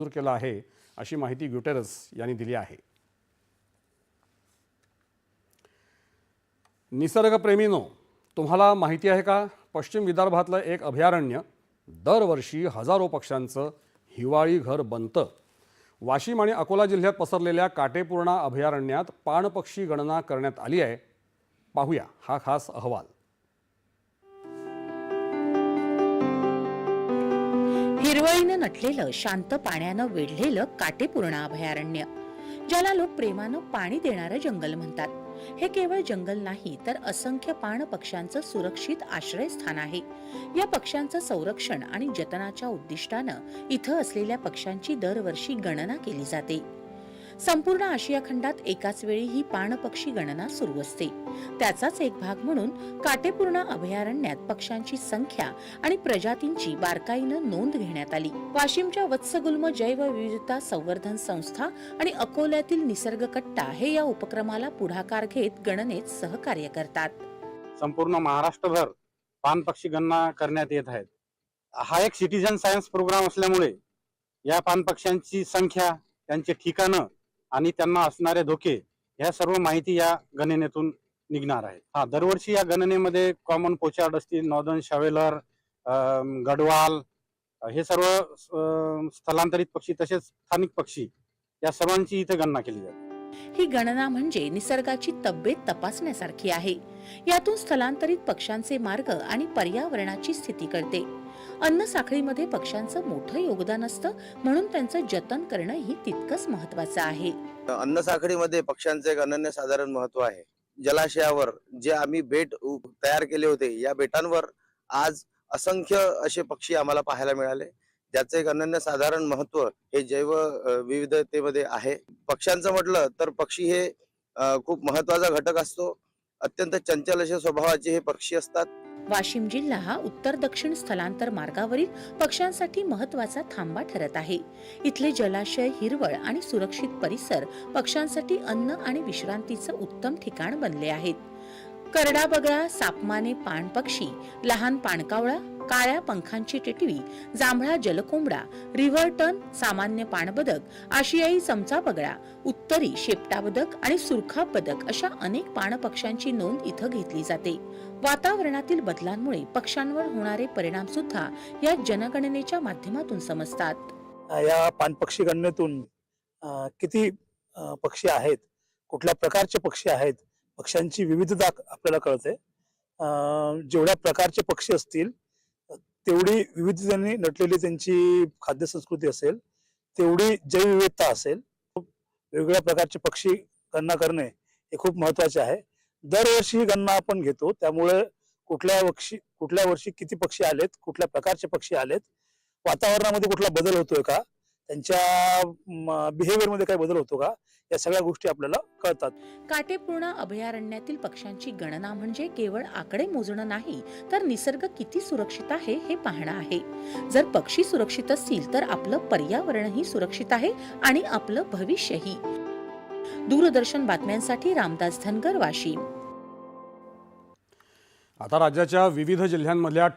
मंजूर केला आहे, अशी माहिती ग्युटेरस यांनी दिली आहे। निसर्गप्रेमींनो, तुम्हाला माहिती आहे का, पश्चिम विदर्भातलं एक अभयारण्य दरवर्षी हजारो पक्ष्यांचं हिवाळी घर बनतं। वाशिम आणि अकोला जिल्ह्यात पसरलेल्या काटेपूर्णा अभयारण्यात पाणपक्षी गणना करण्यात आली आहे। पाहूया हा खास अहवाल। हिरवळीनं नटलेलं, शांत पाण्यानं वेढलेलं काटेपूर्णा अभयारण्य, ज्याला लोक प्रेमानं पाणी देणारं जंगल म्हणतात। हे केवळ जंगल नाही, तर असंख्य पाण पक्ष्यांचं सुरक्षित आश्रयस्थान आहे। या पक्ष्यांचं संरक्षण आणि जतनाच्या उद्दिष्टानं इथं असलेल्या पक्ष्यांची दरवर्षी गणना केली जाते। संपूर्ण आशिया खंडात एकाच वेळी ही पाणपक्षी गणना सुरू असते। त्याचाच एक भाग म्हणून काटेपूर्णा अभयारण्यात पक्ष्यांची संख्या आणि प्रजातींची बारकाईनं नोंद घेण्यात आली। वाशिमच्या वत्सगुल्म जैवविविधता संवर्धन संस्था आणि अकोल्यातील निसर्ग कट्टा हे या उपक्रमाला पुढाकार घेत गणनेत सहकार्य करतात। संपूर्ण महाराष्ट्रभर पाणपक्षी गणना करण्यात येत आहेत। हा एक सिटीजन सायन्स प्रोग्राम असल्यामुळे या पाणपक्ष्यांची संख्या, त्यांचे ठिकाणं आणि त्यांना असणारे धोके ह्या सर्व माहिती या गणनेतून निघणार आहे। दरवर्षी या गणनेमध्ये कॉमन पोचार्ड असतील, नॉर्दर्न शॅव्हेलर, गडवाल, हे सर्व स्थलांतरित पक्षी तसेच स्थानिक पक्षी या सर्वांची इथे गणना केली जाते। ही गणना म्हणजे निसर्गाची तब्येत तपासण्यासारखी आहे। यातून स्थलांतरित पक्ष्यांचे मार्ग आणि पर्यावरणाची स्थिती कळते। अन्न साखळीमध्ये पक्ष्यांचं मोठं योगदान असतं, म्हणून त्यांचं जतन करणं ही तितकंच महत्त्वाचं आहे। अन्न साखळीमध्ये पक्ष्यांचे एक अनन्यसाधारण महत्त्व आहे। जलाशयावर जे आम्ही बेट तयार केले होते, या बेटांवर आज असंख्य असे पक्षी आम्हाला पाहायला मिळाले, ज्याचे एक अनन्यसाधारण महत्त्व हे जैव विविधतेमध्ये आहे। पक्ष्यांचं म्हटलं तर पक्षी हे खूप महत्त्वाचा घटक असतो। अत्यंत चंचल अशा स्वभावाचे हे पक्षी असतात। वाशिम जिल्हा हा उत्तर दक्षिण स्थलांतर मार्गावरील पक्ष्यांसाठी महत्त्वाचा थांबा ठरत आहे। इथले जलाशय, हिरवळ आणि सुरक्षित परिसर पक्ष्यांसाठी अन्न आणि विश्रांतीचं उत्तम ठिकाण बनले आहेत। करडा बगळा, सापमाने पाणपक्षी, लहान पाणकावळा, काळ्या पंखांची टिटवी, जांभळा जलकोंबडा, रिव्हर्टन, सामान्य पाणबदक, आशियाई चमचा बगळा, उत्तरी शेपटा बदक आणि सुरखा बदक अशा अनेक पाणपक्ष्यांची नोंद इथं घेतली जाते। वातावरणातील बदलांमुळे पक्ष्यांवर होणारे परिणाम सुद्धा या जनगणनेच्या माध्यमातून समजतात। या पाणपक्षी गणनेतून किती पक्षी आहेत, कुठल्या प्रकारचे पक्षी आहेत, पक्ष्यांची विविधता आपल्याला कळते। जेवढ्या प्रकारचे पक्षी असतील तेवढी विविधतेने नटलेली त्यांची खाद्य संस्कृती असेल, तेवढी जैवविविधता असेल। वेगवेगळ्या प्रकारचे पक्षी गणना करणे हे खूप महत्त्वाचे आहे। दरवर्षी ही गणना आपण घेतो, त्यामुळे कुठल्या वर्षी किती पक्षी आलेत, कुठल्या प्रकारचे पक्षी आलेत, वातावरणामध्ये कुठला बदल होतोय का, त्यांच्या बिहेवियर मध्ये काही बदल होतो का, या सगळ्या गोष्टी आपल्याला कळतात। काटेपूर्णा अभयारण्यातील पक्ष्यांची गणना म्हणजे केवळ आकडे मोजणं नाही, तर निसर्ग किती सुरक्षित आहे हे पाहणं आहे। जर पक्षी सुरक्षित असतील तर आपलं पर्यावरणही सुरक्षित आहे आणि आपलं भविष्यही। दूरदर्शन बातम्यांसाठी रामदास धनगर, वाशिम। आता राज्याच्या विविध जिल्ह्यांमधल्या